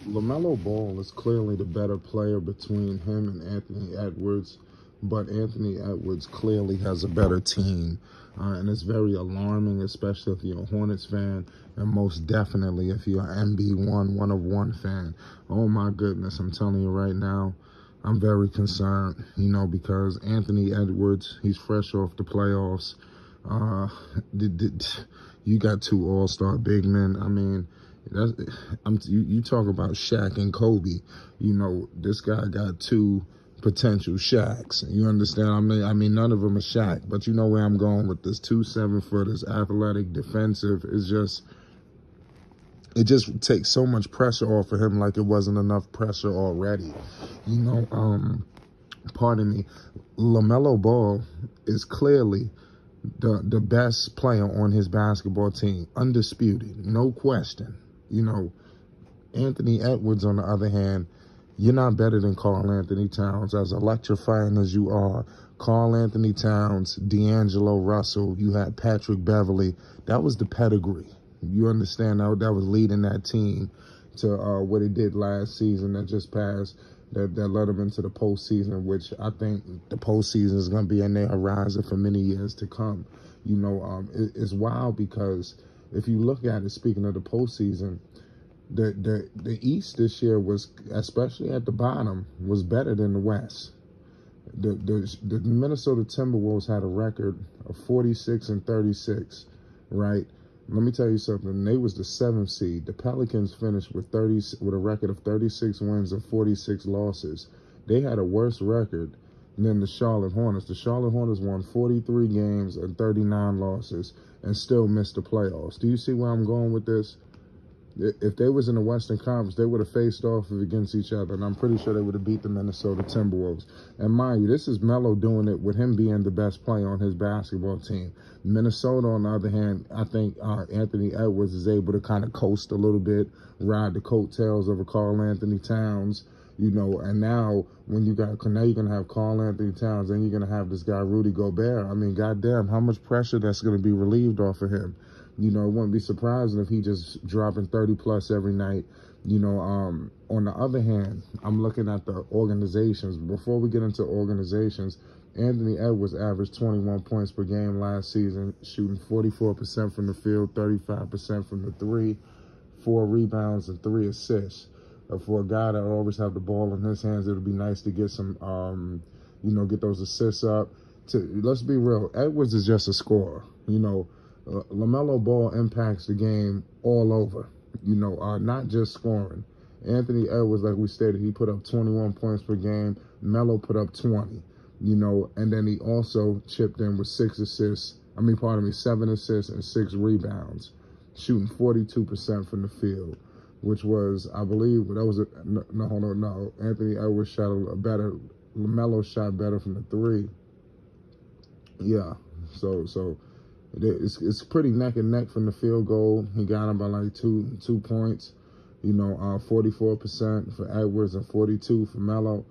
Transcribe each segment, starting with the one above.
LaMelo Ball is clearly the better player between him and Anthony Edwards, but Anthony Edwards clearly has a better team. And it's very alarming, especially if you're a Hornets fan, and most definitely if you're an MB1, one of one fan. Oh my goodness, I'm telling you right now, I'm very concerned, because Anthony Edwards, he's fresh off the playoffs. Uh, you got two all-star big men. I mean, you talk about Shaq and Kobe. This guy got two potential Shaqs. You understand? I mean, none of them are Shaq, but you know where I'm going with this. 2 7-footers, athletic, defensive. It just takes so much pressure off of him, like it wasn't enough pressure already. Pardon me. LaMelo Ball is clearly the best player on his basketball team, undisputed, no question. Anthony Edwards, on the other hand, you're not better than Karl Anthony Towns. As electrifying as you are, Karl Anthony Towns, D'Angelo Russell, you had Patrick Beverley. That was the pedigree. You understand? That was leading that team to what it did last season that just passed, that led them into the postseason, which I think the postseason is going to be in their horizon for many years to come. It's wild because if you look at it, speaking of the postseason, the East this year was, especially at the bottom, was better than the West. The Minnesota Timberwolves had a record of 46-36, right? Let me tell you something. They was the 7th seed. The Pelicans finished with a record of 36 wins and 46 losses. They had a worse record than the Charlotte Hornets. The Charlotte Hornets won 43 games and 39 losses and still missed the playoffs. Do you see where I'm going with this? If they was in the Western Conference, they would have faced off against each other, and I'm pretty sure they would have beat the Minnesota Timberwolves. And mind you, this is Melo doing it with him being the best player on his basketball team. Minnesota, on the other hand, I think Anthony Edwards is able to kind of coast a little bit, ride the coattails of a Karl Anthony Towns, and now you're going to have Karl Anthony Towns, and you're going to have this guy, Rudy Gobert. I mean, goddamn, how much pressure that's going to be relieved off of him. It wouldn't be surprising if he just dropping 30-plus every night. On the other hand, I'm looking at the organizations. Before we get into organizations, Anthony Edwards averaged 21 points per game last season, shooting 44% from the field, 35% from the three, 4 rebounds, and 3 assists. For a guy that always have the ball in his hands, it would be nice to get some, get those assists up. Let's be real, Edwards is just a scorer, LaMelo Ball impacts the game all over, not just scoring. Anthony Edwards, like we stated, he put up 21 points per game. Melo put up 20, and then he also chipped in with 7 assists and 6 rebounds, shooting 42% from the field, which was, I believe, Anthony Edwards shot better. LaMelo shot better from the 3. Yeah, so it's pretty neck and neck from the field goal. He got him by like two points. 44% for Edwards and 42 for Melo.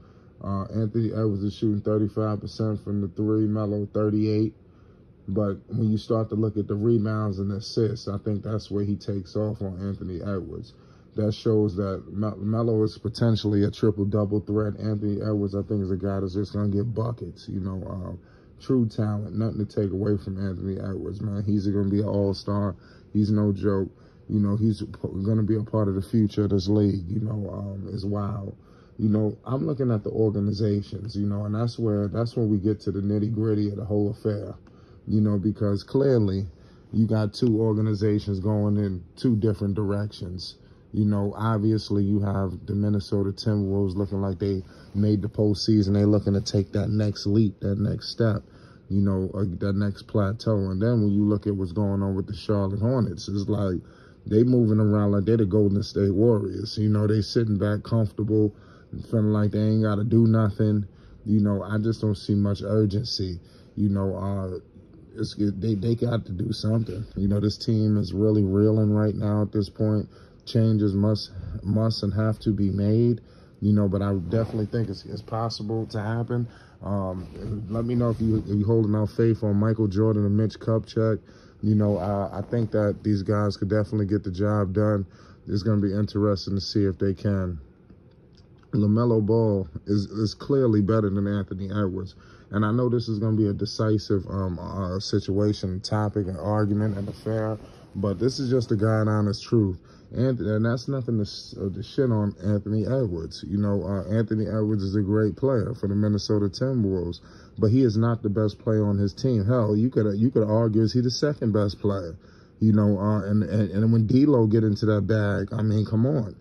Anthony Edwards is shooting 35% from the 3, Melo 38. But when you start to look at the rebounds and assists, I think that's where he takes off on Anthony Edwards. That shows that Melo is potentially a triple-double threat. Anthony Edwards, I think, is a guy that's just going to get buckets, true talent, nothing to take away from Anthony Edwards, man. He's going to be an all-star. He's no joke. He's going to be a part of the future of this league, it's wild. I'm looking at the organizations, and that's when we get to the nitty-gritty of the whole affair, because clearly you got two organizations going in 2 different directions. Obviously you have the Minnesota Timberwolves looking like they made the postseason. They're looking to take that next leap, that next step, that next plateau. And then when you look at what's going on with the Charlotte Hornets, it's like they moving around like they're the Golden State Warriors. They sitting back comfortable, feeling like they ain't got to do nothing. I just don't see much urgency. They got to do something. This team is really reeling right now at this point. Changes must and have to be made, but I definitely think it's possible to happen. Let me know if you're holding out faith on Michael Jordan and Mitch Kupchak. I think that these guys could definitely get the job done. it's going to be interesting to see if they can. Lamelo Ball is clearly better than Anthony Edwards. And I know this is going to be a decisive situation, topic, and argument, and affair, but this is just the God honest truth. And that's nothing to shit on Anthony Edwards. You know, Anthony Edwards is a great player for the Minnesota Timberwolves, but he is not the best player on his team. Hell, you could argue, is he the second best player? You know, and when D'Lo get into that bag, I mean, come on.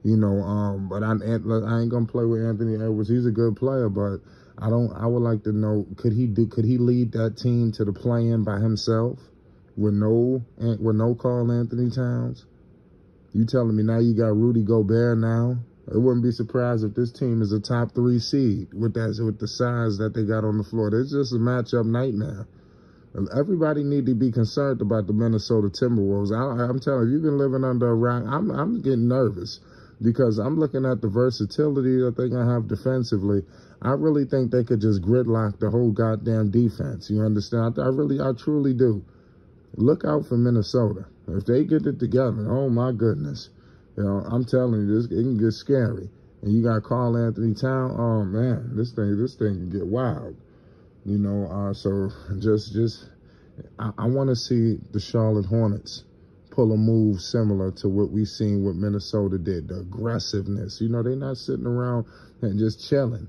You know, but I ain't gonna play with Anthony Edwards. He's a good player, but I would like to know, could he lead that team to the play-in by himself with no Karl Anthony Towns? You telling me now you got Rudy Gobert now? I wouldn't be surprised if this team is a top 3 seed with the size that they got on the floor. It's just a matchup nightmare. Everybody need to be concerned about the Minnesota Timberwolves. I'm telling you, you've been living under a rock. I'm getting nervous because I'm looking at the versatility that they're going to have defensively. I really think they could just gridlock the whole goddamn defense. You understand? I truly do. Look out for Minnesota. If they get it together, oh my goodness. You know, I'm telling you, it can get scary. And you got Karl Anthony Towns. Oh man, this thing can get wild. You know, so I want to see the Charlotte Hornets pull a move similar to what we seen what Minnesota did, the aggressiveness. You know, they're not sitting around and just chilling.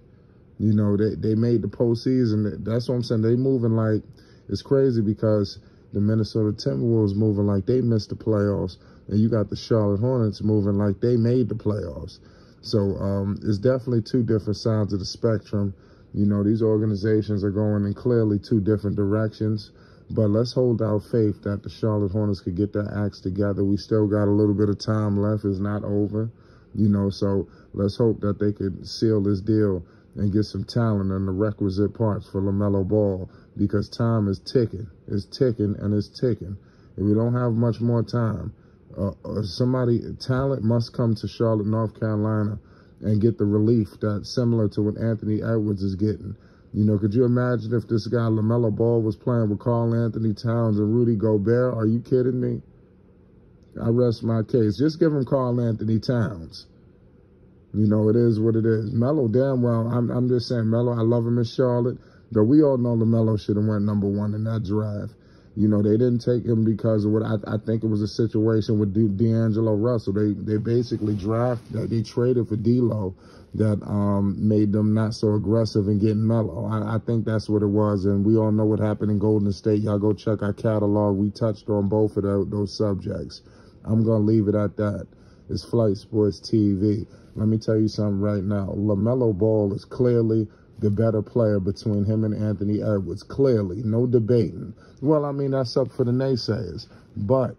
You know, they made the postseason. That's what I'm saying. They moving like, it's crazy because the Minnesota Timberwolves moving like they missed the playoffs, and you got the Charlotte Hornets moving like they made the playoffs. So it's definitely two different sides of the spectrum. You know, these organizations are going in clearly two different directions. But let's hold our faith that the Charlotte Hornets could get their acts together. We still got a little bit of time left. It's not over. You know, so let's hope that they could seal this deal and get some talent and the requisite parts for Lamelo Ball, because time is ticking. It's ticking and it's ticking. If we don't have much more time, talent must come to Charlotte, North Carolina and get the relief that's similar to what Anthony Edwards is getting. You know, could you imagine if this guy Lamelo Ball was playing with Karl Anthony Towns and Rudy Gobert? Are you kidding me? I rest my case. Just give him Karl Anthony Towns. You know, it is what it is. Melo, damn well, I'm just saying, Melo, I love him in Charlotte, but we all know Lamelo should have went #1 in that draft. You know, they didn't take him because of what I think it was a situation with D'Angelo Russell. They basically they traded for D'Lo that made them not so aggressive in getting Melo. I think that's what it was, and we all know what happened in Golden State. Y'all go check our catalog. We touched on both of those subjects. I'm going to leave it at that. It's Flight Sports TV. Let me tell you something right now. Lamelo Ball is clearly the better player between him and Anthony Edwards. Clearly, no debating. Well, I mean, that's up for the naysayers. But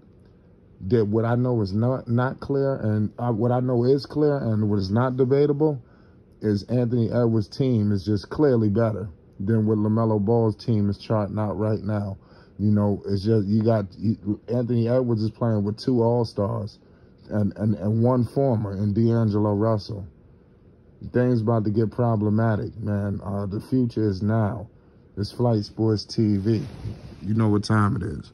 what I know is not clear, and what I know is clear, and what is not debatable, is Anthony Edwards' team is just clearly better than what Lamelo Ball's team is charting out right now. You know, it's just Anthony Edwards is playing with 2 All-Stars and 1 former in D'Angelo Russell. Things about to get problematic, man. The future is now. It's Flight Sports TV. You know what time it is.